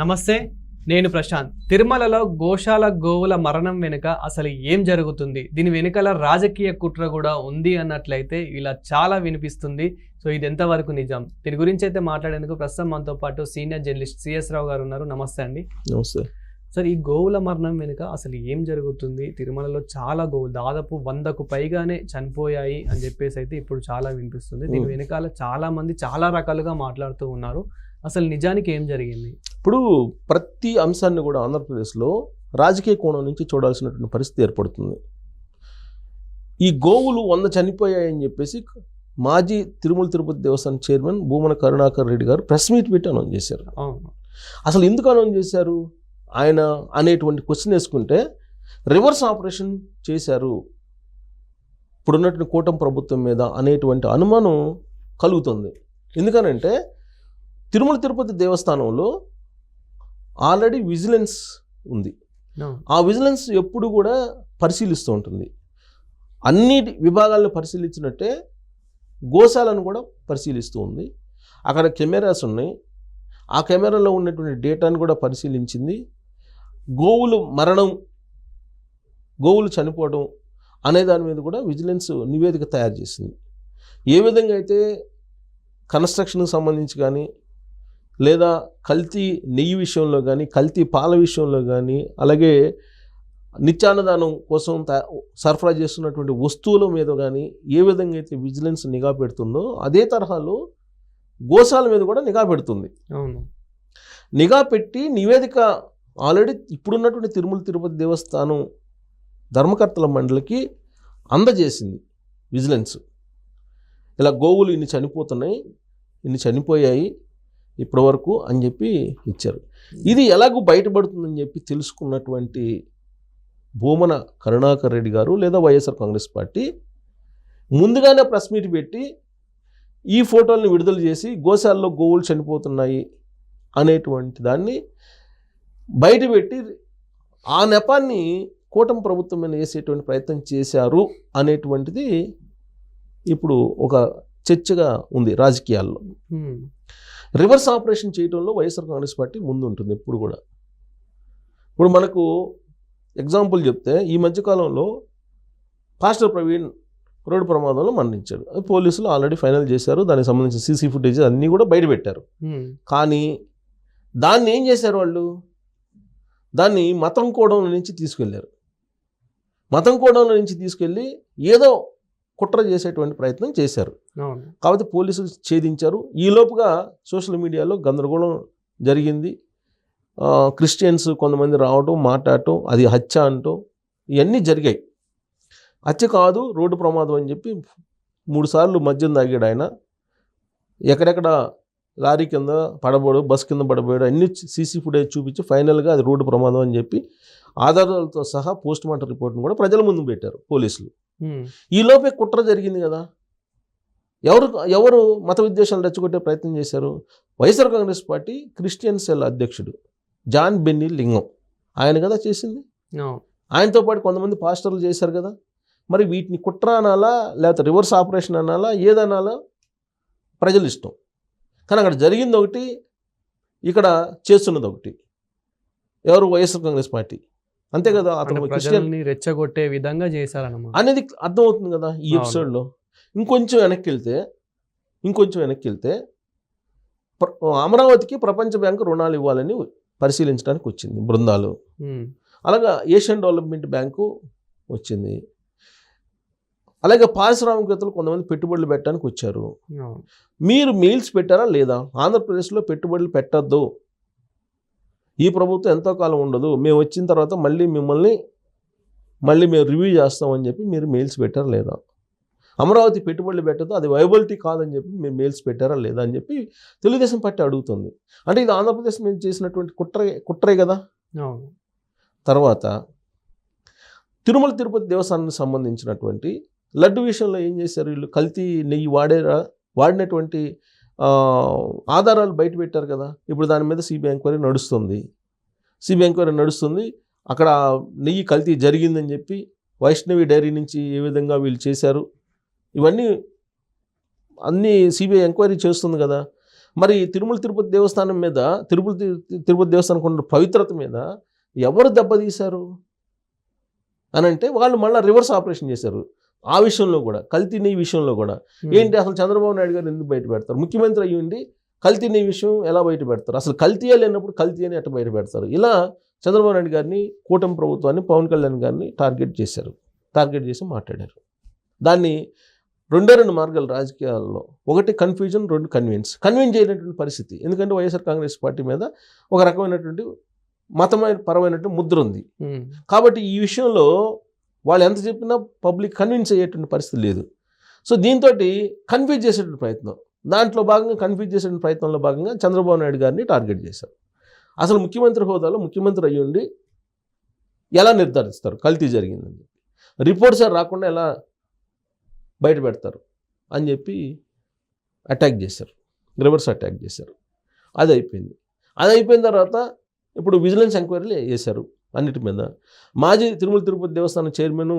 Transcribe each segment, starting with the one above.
నమస్తే, నేను ప్రశాంత్. తిరుమలలో గోశాల గోవుల మరణం వెనుక అసలు ఏం జరుగుతుంది, దీని వెనుకల రాజకీయ కుట్ర కూడా ఉంది అన్నట్లయితే ఇలా చాలా వినిపిస్తుంది. సో ఇది ఎంతవరకు నిజం, దీని గురించి అయితే మాట్లాడేందుకు ప్రస్తుతం మనతో పాటు సీనియర్ జర్నలిస్ట్ సిఎస్ రావు గారు ఉన్నారు. నమస్తే అండి. నమస్తే సార్, ఈ గోవుల మరణం వెనుక అసలు ఏం జరుగుతుంది? తిరుమలలో చాలా గోవులు దాదాపు 100కు పైగానే చనిపోయాయి అని చెప్పేసి అయితే ఇప్పుడు చాలా వినిపిస్తుంది. దీని వెనకాల చాలా మంది చాలా రకాలుగా మాట్లాడుతూ ఉన్నారు. అసలు నిజానికి ఏం జరిగింది? ఇప్పుడు ప్రతి అంశాన్ని కూడా ఆంధ్రప్రదేశ్లో రాజకీయ కోణం నుంచి చూడాల్సినటువంటి పరిస్థితి ఏర్పడుతుంది. ఈ గోవులు 100 చనిపోయాయని చెప్పేసి మాజీ తిరుమల తిరుపతి దేవస్థానం చైర్మన్ భూమన కరుణాకర్ రెడ్డి గారు ప్రెస్ మీట్ పెట్టి అనౌన్స్ చేశారు. అసలు ఎందుకు అనౌన్స్ చేశారు ఆయన అనేటువంటి క్వశ్చన్ వేసుకుంటే, రివర్స్ ఆపరేషన్ చేశారు ఇప్పుడున్నటువంటి కూటమి ప్రభుత్వం మీద అనేటువంటి అనుమానం కలుగుతుంది. ఎందుకనంటే తిరుమల తిరుపతి దేవస్థానంలో ఆల్రెడీ విజిలెన్స్ ఉంది. ఆ విజిలెన్స్ ఎప్పుడు కూడా పరిశీలిస్తూ ఉంటుంది. అన్ని విభాగాలను పరిశీలించినట్టే గోశాలను కూడా పరిశీలిస్తూ ఉంది. అక్కడ కెమెరాస్ ఉన్నాయి. ఆ కెమెరాలో ఉన్నటువంటి డేటాను కూడా పరిశీలించింది. గోవులు మరణం, గోవులు చనిపోవడం అనే దాని మీద కూడా విజిలెన్స్ నివేదిక తయారు చేసింది. ఏ విధంగా అయితే కన్స్ట్రక్షన్కి సంబంధించి కానీ, లేదా కల్తీ నెయ్యి విషయంలో కానీ, కల్తీ పాల విషయంలో కానీ, అలాగే నిత్యాన్నదానం కోసం సరఫరా చేస్తున్నటువంటి వస్తువుల మీద కానీ ఏ విధంగా అయితే విజిలెన్స్ నిఘా పెడుతుందో అదే తరహాలో గోశాల మీద కూడా నిఘా పెడుతుంది. అవును, నిఘా పెట్టి నివేదిక ఆల్రెడీ ఇప్పుడున్నటువంటి తిరుమల తిరుపతి దేవస్థానం ధర్మకర్తల మండలికి అందజేసింది విజిలెన్స్. ఇలా గోవులు ఇన్ని చనిపోతున్నాయి, ఇన్ని చనిపోయాయి ఇప్పటి వరకు అని చెప్పి ఇచ్చారు. ఇది ఎలాగూ బయటపడుతుందని చెప్పి తెలుసుకున్నటువంటి భూమన కరుణాకర్ రెడ్డి గారు లేదా వైఎస్ఆర్ కాంగ్రెస్ పార్టీ ముందుగానే ప్రెస్ మీట్ పెట్టి ఈ ఫోటోలను విడుదల చేసి గోశాలలో గోవులు చనిపోతున్నాయి అనేటువంటి దాన్ని బయటపెట్టి ఆ నెపాన్ని కూటమి ప్రభుత్వం మీద వేసేటువంటి ప్రయత్నం చేశారు అనేటువంటిది ఇప్పుడు ఒక చర్చగా ఉంది రాజకీయాల్లో. రివర్స్ ఆపరేషన్ చేయడంలో వైఎస్ఆర్ కాంగ్రెస్ పార్టీ ముందు ఉంటుంది ఎప్పుడు కూడా. ఇప్పుడు మనకు ఎగ్జాంపుల్ చెప్తే, ఈ మధ్యకాలంలో పాస్టర్ ప్రవీణ్ రోడ్డు ప్రమాదంలో మరణించాడు. పోలీసులు ఆల్రెడీ ఫైనల్ చేశారు. దానికి సంబంధించిన సీసీ ఫుటేజ్ అన్నీ కూడా బయట పెట్టారు. కానీ దాన్ని ఏం చేశారు వాళ్ళు? దాన్ని మతం కోణంలో నుంచి తీసుకెళ్లారు. మతం కోణంలో నుంచి తీసుకెళ్ళి ఏదో కుట్ర చేసేటువంటి ప్రయత్నం చేశారు. కాబట్టి పోలీసులు ఛేదించారు. ఈలోపుగా సోషల్ మీడియాలో గందరగోళం జరిగింది. క్రిస్టియన్స్ కొంతమంది రావటం, మాట్లాడటం, అది హత్య అంటూ ఇవన్నీ జరిగాయి. హత్య కాదు, రోడ్డు ప్రమాదం అని చెప్పి 3 సార్లు మద్యం తాగాడు ఆయన. ఎక్కడెక్కడ లారీ కింద పడబోడు, బస్ కింద పడబోయాడు, అన్ని సీసీ ఫుటేజ్ చూపించి ఫైనల్గా అది రోడ్డు ప్రమాదం అని చెప్పి ఆధారాలతో సహా పోస్ట్ మార్టం రిపోర్ట్ను కూడా ప్రజల ముందు పెట్టారు పోలీసులు. ఈలోపే కుట్ర జరిగింది కదా. ఎవరు మత విద్వేషాలు రెచ్చగొట్టే ప్రయత్నం చేశారు? YSR Congress party Christian cell అధ్యక్షుడు జాన్ బెన్నీ లింగం, ఆయన కదా చేసింది. ఆయనతో పాటు కొంతమంది పాస్టర్లు చేశారు కదా. మరి వీటిని కుట్ర అనాలా, లేకపోతే రివర్స్ ఆపరేషన్ అనాలా, ఏదనాలా ప్రజలు ఇష్టం. కానీ అక్కడ జరిగింది ఒకటి, ఇక్కడ చేస్తున్నది ఒకటి. ఎవరు? వైఎస్ఆర్ కాంగ్రెస్ పార్టీ. అంతే కదా. అతను క్రిస్టియన్ రెచ్చగొట్టే విధంగా చేశారన్నమాట అనేది అర్థమవుతుంది కదా ఈ ఎపిసోడ్లో. ఇంకొంచెం వెనక్కి వెళ్తే అమరావతికి ప్రపంచ బ్యాంకు రుణాలు ఇవ్వాలని పరిశీలించడానికి వచ్చింది బృందాలు. అలాగా ఏషియన్ డెవలప్మెంట్ బ్యాంకు వచ్చింది. అలాగే పారిశ్రామికవేత్తలు కొంతమంది పెట్టుబడులు పెట్టడానికి వచ్చారు. మీరు మెయిల్స్ పెట్టారా లేదా? ఆంధ్రప్రదేశ్లో పెట్టుబడులు పెట్టద్దు, ఈ ప్రభుత్వం ఎంతో కాలం ఉండదు, మేము వచ్చిన తర్వాత మళ్ళీ మేము రివ్యూ చేస్తామని చెప్పి మీరు మెయిల్స్ పెట్టారా లేదా? అమరావతి పెట్టుబడులు పెట్టద్దు, అది వైబిలిటీ కాదని చెప్పి మీరు మెయిల్స్ పెట్టారా లేదా అని చెప్పి తెలుగుదేశం పార్టీ అడుగుతుంది. అంటే ఇది ఆంధ్రప్రదేశ్ మీద చేసినటువంటి కుట్రే కదా. తర్వాత తిరుమల తిరుపతి దేవస్థానానికి సంబంధించినటువంటి లడ్డు విషయంలో ఏం చేశారు వీళ్ళు? కల్తీ నెయ్యి వాడినటువంటి ఆధారాలు బయట పెట్టారు కదా. ఇప్పుడు దాని మీద సిబిఐ ఎంక్వైరీ నడుస్తుంది. అక్కడ నెయ్యి కల్తీ జరిగిందని చెప్పి వైష్ణవి డైరీ నుంచి ఏ విధంగా వీళ్ళు చేశారు, ఇవన్నీ అన్నీ సిబిఐ ఎంక్వైరీ చేస్తుంది కదా. మరి తిరుమల తిరుపతి దేవస్థానం మీద తిరుపతి దేవస్థానం ఉన్న పవిత్రత మీద ఎవరు దెబ్బతీశారు అని అంటే వాళ్ళు మళ్ళీ రివర్స్ ఆపరేషన్ చేశారు. ఆ విషయంలో కూడా కల్తీ నెయ్యి విషయంలో కూడా ఏంటి అసలు చంద్రబాబు నాయుడు గారు ఎందుకు బయట పెడతారు? ముఖ్యమంత్రి అయ్యి ఉండి కల్తీ నెయ్యి విషయం ఎలా బయట పెడతారు? అసలు కల్తీయే లేనప్పుడు కల్తీ అని ఎట్లా బయట పెడతారు? ఇలా చంద్రబాబు నాయుడు గారిని, కూటమి ప్రభుత్వాన్ని, పవన్ కళ్యాణ్ గారిని టార్గెట్ చేసి మాట్లాడారు. దాన్ని రెండు మార్గాలు రాజకీయాల్లో, ఒకటి కన్ఫ్యూజన్, రెండు కన్విన్స్ చేయనటువంటి పరిస్థితి. ఎందుకంటే వైఎస్ఆర్ కాంగ్రెస్ పార్టీ మీద ఒక రకమైనటువంటి మతపరమైనటువంటి ముద్ర ఉంది. కాబట్టి ఈ విషయంలో వాళ్ళు ఎంత చెప్పినా పబ్లిక్ కన్విన్స్ అయ్యేటువంటి పరిస్థితి లేదు. సో దీంతో కన్ఫ్యూజ్ చేసేటువంటి ప్రయత్నం, దాంట్లో భాగంగా కన్ఫ్యూజ్ చేసేటువంటి ప్రయత్నంలో భాగంగా చంద్రబాబు నాయుడు గారిని టార్గెట్ చేశారు. అసలు ముఖ్యమంత్రి హోదాలో ముఖ్యమంత్రి అయ్యి ఉండి ఎలా నిర్ధారిస్తారు కల్తీ జరిగిందని చెప్పి, రిపోర్ట్స్ రాకుండా ఎలా బయట పెడతారు అని చెప్పి అటాక్ చేశారు, రివర్స్ అటాక్ చేశారు. అది అయిపోయిన తర్వాత ఇప్పుడు విజిలెన్స్ ఎంక్వైరీలు చేశారు అన్నిటి మీద. మాజీ తిరుమల తిరుపతి దేవస్థానం చైర్మన్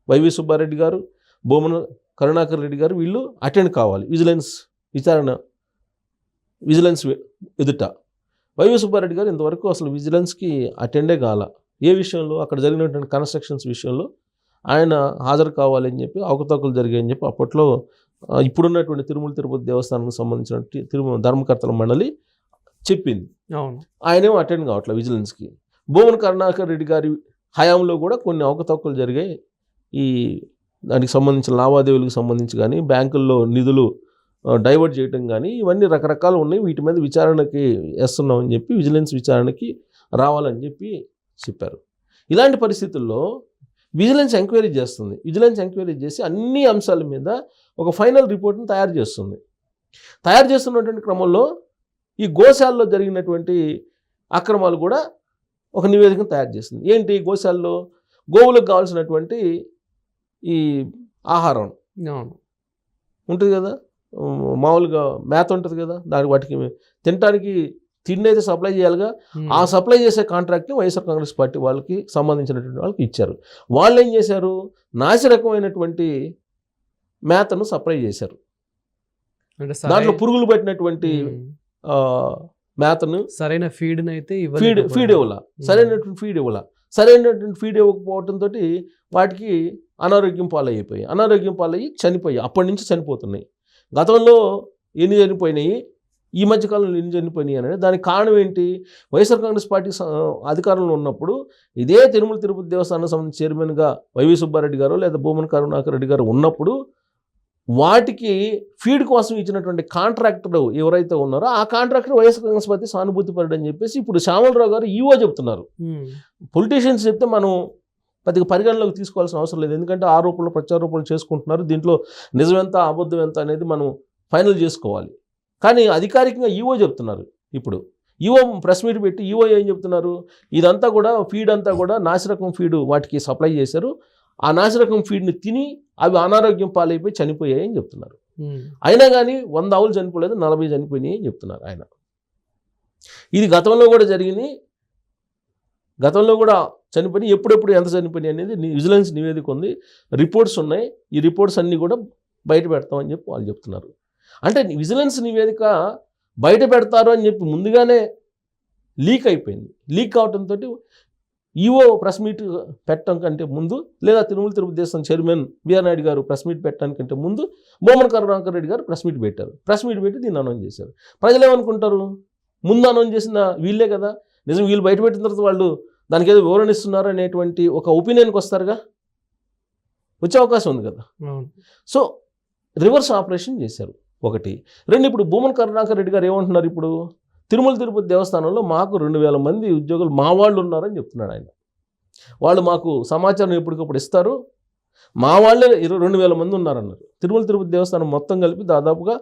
వైవి సుబ్బారెడ్డి గారు, బోమన కరుణాకర్ రెడ్డి గారు వీళ్ళు అటెండ్ కావాలి విజిలెన్స్ ఎదుట. వైవి సుబ్బారెడ్డి గారు ఇంతవరకు అసలు విజిలెన్స్కి అటెండే కాల. ఏ విషయంలో? అక్కడ జరిగినటువంటి కన్స్ట్రక్షన్స్ విషయంలో ఆయన హాజరు కావాలని చెప్పి, అవకతవకలు జరిగాయని చెప్పి అప్పట్లో ఇప్పుడున్నటువంటి తిరుమల తిరుపతి దేవస్థానానికి సంబంధించిన ధర్మకర్తల మండలి చెప్పింది. ఆయనేమో అటెండ్ కావట్లేదు విజిలెన్స్కి. బోమన కరుణాకర్ రెడ్డి గారి హయాంలో కూడా కొన్ని అవకతవకలు జరిగాయి. ఈ దానికి సంబంధించిన లావాదేవీలకు సంబంధించి కానీ, బ్యాంకుల్లో నిధులు డైవర్ట్ చేయడం కానీ, ఇవన్నీ రకరకాలు ఉన్నాయి. వీటి మీద విచారణకి వేస్తున్నామని చెప్పి విజిలెన్స్ విచారణకి రావాలని చెప్పి చెప్పారు. ఇలాంటి పరిస్థితుల్లో విజిలెన్స్ ఎంక్వైరీ చేస్తుంది. విజిలెన్స్ ఎంక్వైరీ చేసి అన్ని అంశాల మీద ఒక ఫైనల్ రిపోర్ట్ని తయారు చేస్తున్నటువంటి క్రమంలో ఈ గోశాలలో జరిగినటువంటి అక్రమాలు కూడా ఒక నివేదికను తయారు చేస్తుంది. ఏంటి? గోశాలలో గోవులకు కావాల్సినటువంటి ఈ ఆహారం ఉంటుంది కదా, మామూలుగా మేత ఉంటుంది కదా, వాటికి తినడానికి తిండి అయితే సప్లై చేయాలిగా. ఆ సప్లై చేసే కాంట్రాక్ట్ని వైఎస్ఆర్ కాంగ్రెస్ పార్టీ వాళ్ళకి సంబంధించినటువంటి వాళ్ళకి ఇచ్చారు. వాళ్ళు ఏం చేశారు? నాసి రకమైనటువంటి మేతను సప్లై చేశారు. దాంట్లో పురుగులు పట్టినటువంటి మేతను, సరైన ఫీడ్ సరైనటువంటి ఫీడ్ ఇవ్వకపోవడంతో వాటికి అనారోగ్యం పాలయ్యి చనిపోయాయి. అప్పటి నుంచి చనిపోతున్నాయి. గతంలో ఎన్ని చనిపోయినాయి, ఈ మధ్యకాలంలో ఎన్ని చనిపోయినాయి అనేది దానికి కారణం ఏంటి? వైఎస్ఆర్ కాంగ్రెస్ పార్టీ అధికారంలో ఉన్నప్పుడు ఇదే తిరుమల తిరుపతి దేవస్థానం సంబంధించిన చైర్మన్గా వైవి సుబ్బారెడ్డి గారు లేదా బోమన కరుణాకర్ రెడ్డి గారు ఉన్నప్పుడు వాటికి ఫీడ్ కోసం ఇచ్చినటువంటి కాంట్రాక్టర్ ఎవరైతే ఉన్నారో ఆ కాంట్రాక్టర్ వైఎస్ఆర్ కాంగ్రెస్ పార్టీ సానుభూతి పరుడు అని చెప్పేసి ఇప్పుడు శ్యామలరావు గారు ఈవో చెప్తున్నారు. పొలిటీషియన్స్ చెప్తే మనం పెద్దగా పరిగణలోకి తీసుకోవాల్సిన అవసరం లేదు. ఎందుకంటే ఆరోపణలు ప్రత్యారోపణలు చేసుకుంటున్నారు. దీంట్లో నిజమెంత అబద్ధం ఎంత అనేది మనం ఫైనల్ చేసుకోవాలి. కానీ అధికారికంగా ఈవో చెప్తున్నారు. ఇప్పుడు ఈవో ప్రెస్ మీట్ పెట్టి ఈవో ఏం చెప్తున్నారు? ఇదంతా కూడా ఫీడ్ అంతా కూడా నాసిరకం ఫీడ్ వాటికి సప్లై చేశారు. ఆ నాసిరకం ఫీడ్ని తిని అవి అనారోగ్యం పాలైపోయి చనిపోయాయి అని చెప్తున్నారు. అయినా కానీ 100 ఆవులు చనిపోలేదు, 40 చనిపోయినాయి అని చెప్తున్నారు ఆయన. ఇది గతంలో కూడా జరిగింది. గతంలో కూడా చనిపోయి ఎప్పుడెప్పుడు ఎంత చనిపోయినాయి అనేది విజిలెన్స్ నివేదిక ఉంది, రిపోర్ట్స్ ఉన్నాయి. ఈ రిపోర్ట్స్ అన్నీ కూడా బయట పెడతామని చెప్పి వాళ్ళు చెప్తున్నారు. అంటే విజిలెన్స్ నివేదిక బయట పెడతారు అని చెప్పి ముందుగానే లీక్ అయిపోయింది. లీక్ అవడంతో ఈవో ప్రెస్ మీట్ పెట్టడం కంటే ముందు, లేదా తిరుమల తిరుపతి దేవస్థానం చైర్మన్ బిఆర్ నాయుడు గారు ప్రెస్ మీట్ పెట్టడానికంటే ముందు బోమన కరుణాకర్ రెడ్డి గారు ప్రెస్ మీట్ పెట్టారు. ప్రెస్ మీట్ పెట్టి దీన్ని అనౌన్స్ చేశారు. ప్రజలు ఏమనుకుంటారు? ముందు అనౌన్స్ చేసిన వీళ్ళే కదా, నిజం వీళ్ళు బయట పెట్టిన తర్వాత వాళ్ళు దానికి ఏదో వివరణ ఇస్తున్నారు అనేటువంటి ఒక ఒపీనియన్కి వస్తారుగా, వచ్చే అవకాశం ఉంది కదా. సో రివర్స్ ఆపరేషన్ చేశారు ఒకటి. రెండు, ఇప్పుడు బోమన కరుణాకర్ రెడ్డి గారు ఏమంటున్నారు? ఇప్పుడు తిరుమల తిరుపతి దేవస్థానంలో మాకు 2000 మంది ఉద్యోగులు మా వాళ్ళు ఉన్నారని చెప్తున్నాడు ఆయన. వాళ్ళు మాకు సమాచారం ఎప్పటికప్పుడు ఇస్తారు, మా వాళ్ళే 2000 మంది ఉన్నారన్నారు. తిరుమల తిరుపతి దేవస్థానం మొత్తం కలిపి దాదాపుగా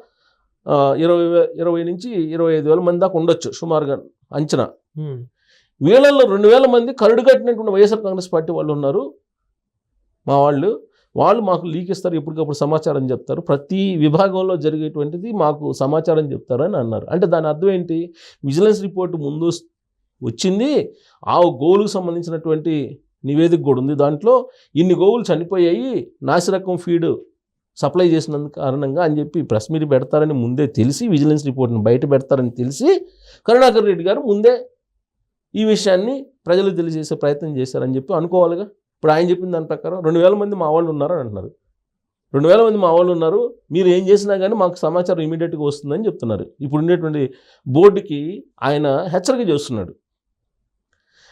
20 నుంచి 25,000 మంది దాకా ఉండొచ్చు సుమారుగా అంచనా. వీళ్ళల్లో 2000 మంది కరుడు కట్టినటువంటి వైఎస్ఆర్ కాంగ్రెస్ పార్టీ వాళ్ళు ఉన్నారు. మా వాళ్ళు మాకు లీక్ ఇస్తారు, ఎప్పటికప్పుడు సమాచారం చెప్తారు, ప్రతి విభాగంలో జరిగేటువంటిది మాకు సమాచారం చెప్తారు అని అన్నారు. అంటే దాని అర్థం ఏంటి? విజిలెన్స్ రిపోర్టు ముందు వచ్చింది, ఆ గోవులకు సంబంధించినటువంటి నివేదిక కూడా ఉంది. దాంట్లో ఇన్ని గోవులు చనిపోయాయి, నాసిరకం ఫీడ్ సప్లై చేసినందుకు కారణంగా అని చెప్పి ప్రెస్ మీట్ పెడతారని ముందే తెలిసి, విజిలెన్స్ రిపోర్ట్ని బయట పెడతారని తెలిసి కరుణాకర్ రెడ్డి గారు ముందే ఈ విషయాన్ని ప్రజలకు తెలియజేసే ప్రయత్నం చేశారని చెప్పి అనుకోవాలిగా. ఇప్పుడు ఆయన చెప్పిన దాని ప్రకారం 2000 మంది మా వాళ్ళు ఉన్నారని అంటున్నారు. 2000 మంది మా వాళ్ళు ఉన్నారు, మీరు ఏం చేసినా కానీ మాకు సమాచారం ఇమీడియట్గా వస్తుందని చెప్తున్నారు. ఇప్పుడు ఉండేటువంటి బోర్డుకి ఆయన హెచ్చరిక చేస్తున్నాడు.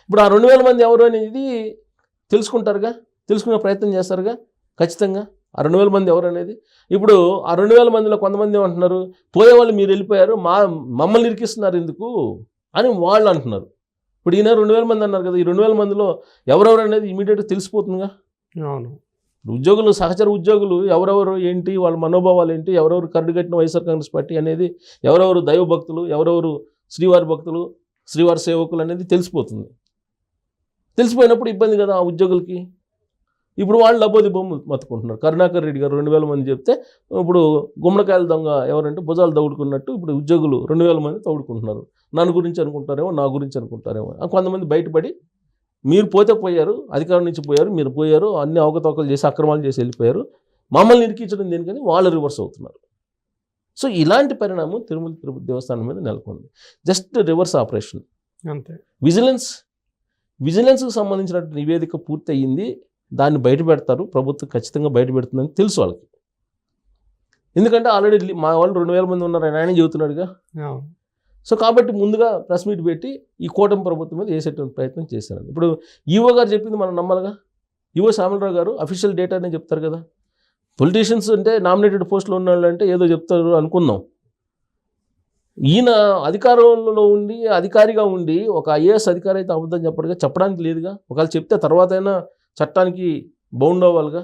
ఇప్పుడు ఆ 2000 మంది ఎవరు అనేది తెలుసుకుంటారుగా, తెలుసుకునే ప్రయత్నం చేస్తారుగా ఖచ్చితంగా. ఆ 2000 మంది ఎవరు అనేది ఇప్పుడు ఆ 2000 మందిలో కొంతమంది ఏమంటున్నారు, పోయేవాళ్ళు మీరు వెళ్ళిపోయారు, మమ్మల్ని ఇరికిస్తున్నారు ఎందుకు అని వాళ్ళు అంటున్నారు. ఇప్పుడు ఈయన 2000 మంది అన్నారు కదా, ఈ 2000 మందిలో ఎవరెవరు అనేది ఇమీడియట్గా తెలిసిపోతుందిగా. అవును. ఉద్యోగులు, సహచర ఉద్యోగులు ఎవరెవరు ఏంటి, వాళ్ళ మనోభావాలు ఏంటి, ఎవరెవరు కరడు కట్టిన వైఎస్ఆర్ కాంగ్రెస్ పార్టీ అనేది, ఎవరెవరు దైవ భక్తులు, ఎవరెవరు శ్రీవారి భక్తులు, శ్రీవారి సేవకులు అనేది తెలిసిపోతుంది. తెలిసిపోయినప్పుడు ఇబ్బంది కదా ఆ ఉద్యోగులకి. ఇప్పుడు వాళ్ళు లబ్బోదిబ్బొమ్మ మత్తుకుంటున్నారు. కరుణాకర్ రెడ్డి గారు 2000 మంది చెప్తే ఇప్పుడు గుమ్మడికాయల దొంగ ఎవరంటే భుజాలు తౌడుకున్నట్టు ఇప్పుడు ఉద్యోగులు 2000 మంది తౌడుకుంటున్నారు. నన్ను గురించి అనుకుంటారేమో, నా గురించి అనుకుంటారేమో. కొంతమంది బయటపడి మీరు పోతే పోయారు, అధికారం నుంచి పోయారు, మీరు పోయారు, అన్ని అవకతవకలు చేసి అక్రమాలు చేసి వెళ్ళిపోయారు, మమ్మల్ని ఇరికించడం దేనికని వాళ్ళు రివర్స్ అవుతున్నారు. సో ఇలాంటి పరిణామం తిరుమల తిరుపతి దేవస్థానం మీద నెలకొంది. Just reverse operation. అంతే. విజిలెన్స్కి సంబంధించిన నివేదిక పూర్తి అయ్యింది, దాన్ని బయట పెడతారు, ప్రభుత్వం ఖచ్చితంగా బయట పెడుతుందని తెలుసు వాళ్ళకి. ఎందుకంటే ఆల్రెడీ మా వాళ్ళు 2000 మంది ఉన్నారని ఆయన చెబుతున్నాడుగా. సో కాబట్టి ముందుగా ప్రెస్ మీట్ పెట్టి ఈ కూటమి ప్రభుత్వం మీద వేసేటువంటి ప్రయత్నం చేశారు. ఇప్పుడు ఈవో గారు చెప్పింది మనం నమ్మాలిగా. ఈవో శ్యామలరావు గారు అఫీషియల్ డేటానే చెప్తారు కదా. పొలిటీషియన్స్ అంటే నామినేటెడ్ పోస్టులో ఉన్న వాళ్ళు అంటే ఏదో చెప్తారు అనుకుందాం. ఈయన అధికారంలో ఉండి, అధికారిగా ఉండి, ఒక ఐఏఎస్ అధికారి అయితే అబద్ధం చెప్పడానికి లేదుగా. ఒకవేళ చెప్తే తర్వాత అయినా చట్టానికి బౌండ్ అవ్వాలిగా.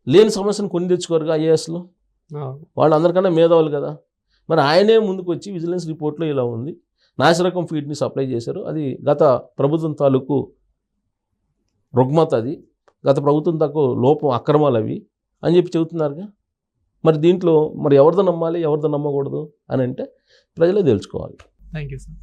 లేని సమస్యను కొని తెచ్చుకోరుగా ఐఏఎస్లు, వాళ్ళు అందరికన్నా మేధావులు కదా. మరి ఆయనే ముందుకు వచ్చి విజిలెన్స్ రిపోర్ట్లో ఇలా ఉంది, నాసిరకం ఫీడ్ని సప్లై చేశారు, అది గత ప్రభుత్వం తాలూకు రుగ్మత, అది గత ప్రభుత్వం తాలూకు లోపం, అక్రమాలు అవి అని చెప్పి చెబుతున్నారుగా. మరి దీంట్లో మరి ఎవరిదో నమ్మాలి, ఎవరిదో నమ్మకూడదు అని అంటే ప్రజలే తెలుసుకోవాలి. Thank you sir.